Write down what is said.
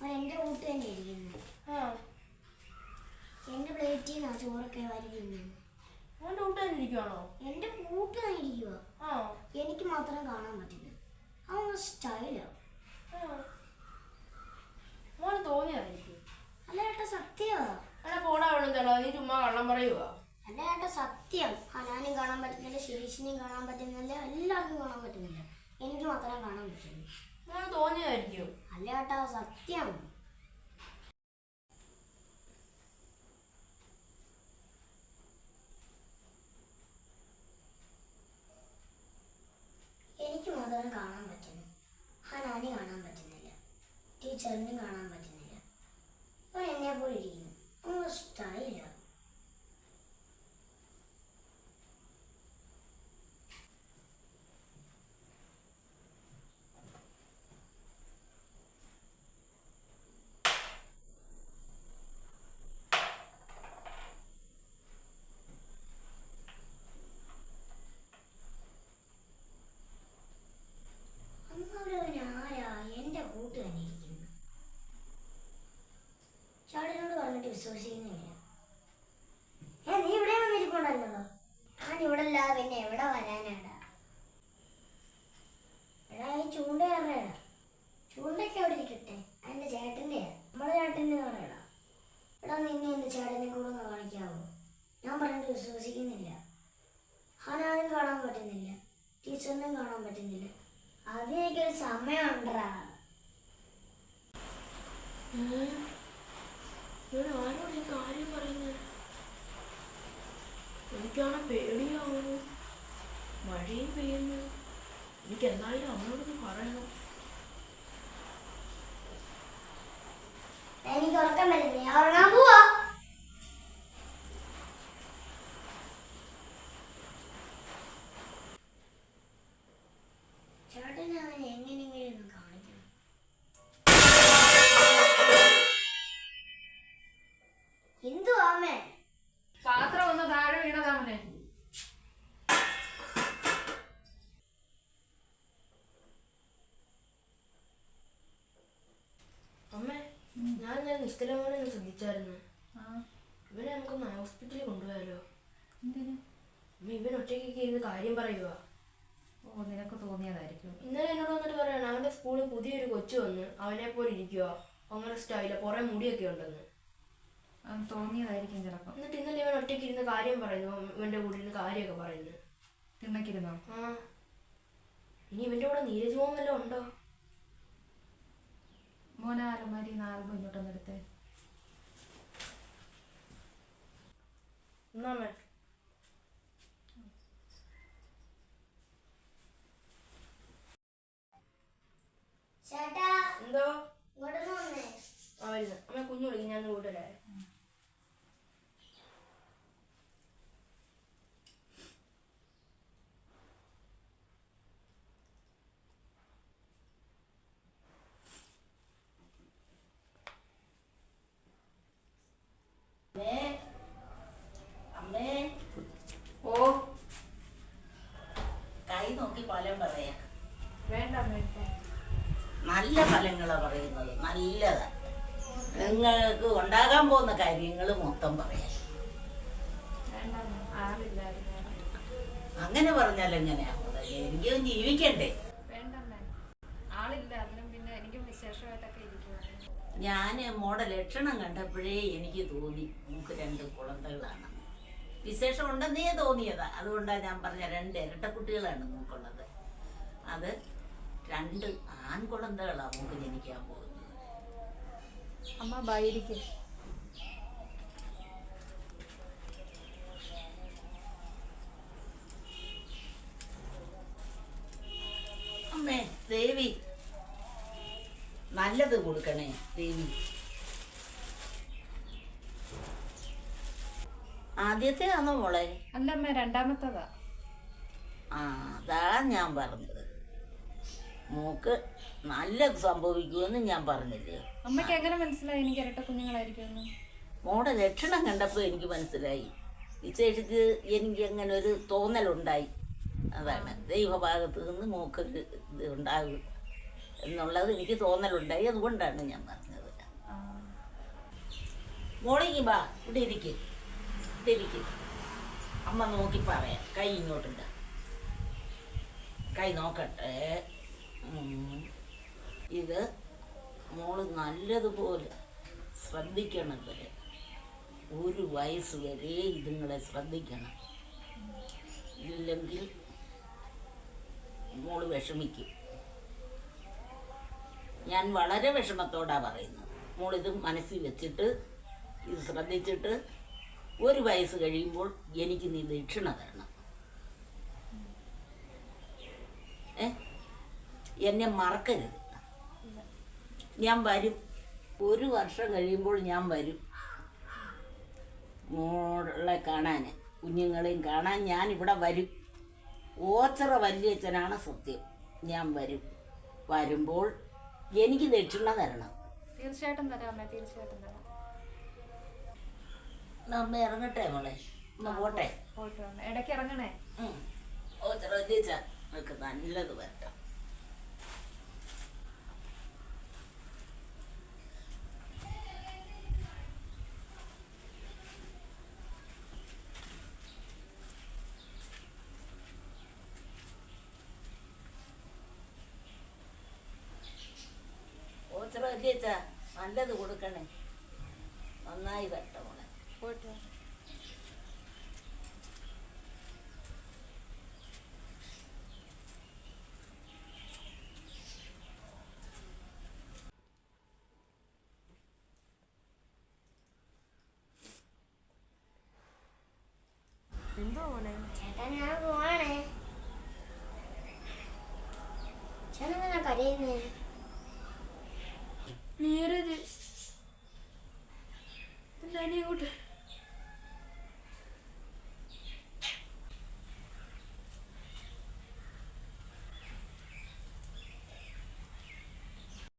അവൻ എൻ്റെ കൂട്ട് തന്നെ ഇരിക്കുന്നു. എൻ്റെ പ്ലേറ്റിൽ നിന്നാ ചോറൊക്കെ വരിക്കുന്നു. അവൻ്റെ കൂട്ട് തന്നെ ഇരിക്കുവാണോ? എൻ്റെ കൂട്ട് തന്നെ ഇരിക്കുക. എനിക്ക് മാത്രം കാണാൻ പറ്റില്ല. അവൻ സ്റ്റൈലാണ്. മോന് തോന്നിയതായിരിക്കും. അല്ല ഏട്ടാ സത്യമാ. അല്ല പോടാ വേണമെന്നല്ലോ, നീ ചുമ്മാ കള്ളം പറയുക. അല്ല ഏട്ടാ സത്യം. ഹനാനും കാണാൻ പറ്റുന്നില്ല, ശിരീഷിനെയും കാണാൻ പറ്റുന്നില്ല, എല്ലാവർക്കും കാണാൻ പറ്റുന്നില്ല. എനിക്ക് മാത്രമേ കാണാൻ പറ്റുള്ളൂ. മോന് തോന്നിയതായിരിക്കും. അല്ല ഏട്ടാ സത്യം. എനിക്ക് മാത്രമേ കാണാൻ പറ്റുന്നു. ഹനാനി കാണാൻ പറ്റുന്നില്ല, ടീച്ചറിനും കാണാൻ പറ്റുന്നില്ല. അവൻ എന്നെ പോലെ ഇരിക്കുന്നു. അവൻ സ്റ്റൈലാണ്. എന്റെ കൂട്ട് തന്നെ ഇരിക്കുന്നു. ചാടിനോട് പറഞ്ഞിട്ട് വിശ്വസിക്കുന്നില്ല. നീ ഇവിടെ വന്നിരിക്കണ്ടല്ലോ. ഞാൻ ഇവിടെ അല്ലാതെ പിന്നെ എവിടെ വരാനാടാ? എടാ ഈ ചൂണ്ടയാടാ. ചൂണ്ടൊക്കെ അവിടെ ഇരിക്കട്ടെ, അതിന്റെ ചേട്ടൻ്റെയാ. നമ്മളെ ചേട്ടൻ്റെ പറയടാ. എടാ നിന്നെ എന്റെ ചേട്ടനെ കൂടെ ഒന്ന് കാണിക്കാവോ? ഞാൻ പറഞ്ഞിട്ട് വിശ്വസിക്കുന്നില്ല. ഹനാനും കാണാൻ പറ്റുന്നില്ല, ടീച്ചറിനും കാണാൻ പറ്റുന്നില്ല. അതിനൊരു സമയമുണ്ടാ. ആരോട് ഈ കാര്യം പറയുന്നത്? എനിക്കാണ് പേടിയാവുന്നു. മഴയും പെയ്യുന്നു. എനിക്ക് എന്തായാലും അമ്മയോടൊന്ന് പറയണം. എനിക്ക് ഉറക്കം വരുന്നില്ല, ഞാൻ ഉറങ്ങാൻ പോവാ. ചേട്ടൻ അവൻ എങ്ങനെയെങ്കിലും ഒന്ന് കാണിക്കണം. എന്തുവാ അമ്മേ? പാത്രം ഒന്ന് താഴെ വീണതാമനെ. അമ്മേ, ഞാൻ നിശ്ചലമോനെ ശ്രദ്ധിച്ചായിരുന്നു. ഇവനെ നമുക്കൊന്ന് ഹോസ്പിറ്റലിൽ കൊണ്ടുപോയാലോ? എന്തിനു? ഇവൻ ഒറ്റയ്ക്കൊക്കെ ഇരുന്ന് കാര്യം പറയുക. ഓ, നിനക്ക് തോന്നിയതായിരിക്കും. ഇന്നലെ എന്നോട് വന്നിട്ട് പറയണം അവന്റെ സ്കൂളിൽ പുതിയൊരു കൊച്ചു വന്ന് അവനെ പോലെ ഇരിക്കുക, അങ്ങനെ സ്റ്റൈല കുറെ മുടിയൊക്കെ ഉണ്ടെന്ന്. തോന്നിയതായിരിക്കും ചിലപ്പോൾ. എന്നിട്ട് ഇന്നലെ ഇവൻ ഒറ്റയ്ക്ക് ഇരുന്ന് കാര്യം പറയുന്നു, ഇവന്റെ കൂടെ ഇരുന്ന് കാര്യമൊക്കെ പറയുന്നു. തിണ്ണക്കിരുന്നോ? ഇനി ഇവന്റെ കൂടെ നീരജ് മോൻ വല്ലതും ഉണ്ടോ? മോനെ അലമാരി ആൽബം ഇങ്ങോട്ടൊന്നും എടുത്തേ. എന്നാമേ ചേട്ടാ എന്തോ? ഇങ്ങോട്ടൊന്ന് വന്നേ. വരുന്നു അമ്മ. കുഞ്ഞു വിളിക്കും, ഞാൻ കൂട്ടല്ലേ. ഓ, കൈ നോക്കി ഫലം പറയാ. വേണ്ട നല്ല ഫലങ്ങളാ പറയുന്നത്, നല്ലതാ. നിങ്ങൾക്ക് ഉണ്ടാകാൻ പോകുന്ന കാര്യങ്ങൾ മൊത്തം പറയാം. അങ്ങനെ പറഞ്ഞാൽ എങ്ങനെയാ? എനിക്കും ജീവിക്കണ്ടേ? ഞാൻ മോടെ ലക്ഷണം കണ്ടപ്പോഴേ എനിക്ക് തോന്നി നമുക്ക് 2 കുളന്തകളാണ്. വിശേഷം ഉണ്ടെന്നേ തോന്നിയതാ. അതുകൊണ്ടാണ് ഞാൻ പറഞ്ഞ 2 ഇരട്ടക്കുട്ടികളാണ് മൂക്കുള്ളത്. അത് 2 ആൺകുളന്തകളാണ് മൂക്ക് ജനിക്കാൻ പോകുന്നത്. അമ്മ ബായിരിക്കും. അമ്മേ ദേവി, നല്ലത് കൊടുക്കണേ ദേവി. ആദ്യത്തെ ആണോ മോളെ? അല്ലമ്മ, രണ്ടാമത്തതാ. അതാ ഞാൻ പറഞ്ഞത്. മോക്ക് നല്ലത് സംഭവിക്കുമെന്ന് ഞാൻ പറഞ്ഞില്ലേ? അമ്മയ്ക്ക് എങ്ങനെ മനസ്സിലായി എനിക്ക് ഇരട്ട കുഞ്ഞുങ്ങളായിരിക്കുമെന്ന്? മോടെ ലക്ഷണം കണ്ടപ്പോൾ എനിക്ക് മനസ്സിലായി. വിശേഷിച്ച് എനിക്ക് അങ്ങനെ ഒരു തോന്നലുണ്ടായി. അതാണ് ദൈവഭാഗത്ത് നിന്ന് മോക്കൊരു ഇത് ഉണ്ടാകും. എന്നുള്ളത് എനിക്ക് തോന്നലുണ്ടായി. അതുകൊണ്ടാണ് ഞാൻ പറഞ്ഞത്. ആ. മോളിങ്ങി ബാ, ഇവിടെ ഇരിക്കും, ഇവിടെ ഇരിക്കും. അമ്മ നോക്കി പറയാം. കൈ ഇങ്ങോട്ടുണ്ട്, കൈ നോക്കട്ടെ. ഇത് മോള് നല്ലതുപോലെ ശ്രദ്ധിക്കണം. ഇവരെ 1 വയസ്സ് വരെ ഇതുങ്ങളെ ശ്രദ്ധിക്കണം. ഇല്ലെങ്കിൽ മോള് വിഷമിക്കും. ഞാൻ വളരെ വിഷമത്തോടാണ് പറയുന്നത്. മോളിത് മനസ്സിൽ വെച്ചിട്ട് ഇത് ശ്രദ്ധിച്ചിട്ട് 1 വയസ്സ് കഴിയുമ്പോൾ എനിക്ക് നീ ദക്ഷിണ തരണം. എന്നെ മറക്കരുത്. ഞാൻ വരും. 1 വർഷം കഴിയുമ്പോൾ ഞാൻ വരും മോളെ കാണാൻ, കുഞ്ഞുങ്ങളെയും കാണാൻ ഞാൻ ഇവിടെ വരും. ഓച്ചറ വല്യച്ഛനാണ് സത്യം. ഞാൻ വരും. വരുമ്പോൾ എനിക്ക് ദക്ഷിണ തരണം. തീർച്ചയായിട്ടും തരാം അമ്മേ, തീർച്ചയായിട്ടും തരാം. അമ്മ ഇറങ്ങട്ടെ മോളെ, അമ്മ പോട്ടെ. പോയിട്ട് വന്നേ, ഇടയ്ക്ക് ഇറങ്ങണേ. ഓച്ചറ വല്യച്ഛ നിനക്ക് നല്ലത് വരട്ടെ. ഓച്ചറ വല്യച്ഛ നല്ലത് കൊടുക്കണേ. നന്നായി വരട്ടെ മോളെ. പോയിട്ട് വന്നേ. എന്തോ മോനെ? ചേട്ടാ ഞാൻ പോവാണേ. ചേട്ടനെന്തിനാ കരയുന്നേ? നീരജ്, എന്താ നീ ഇങ്ങോട്ട്?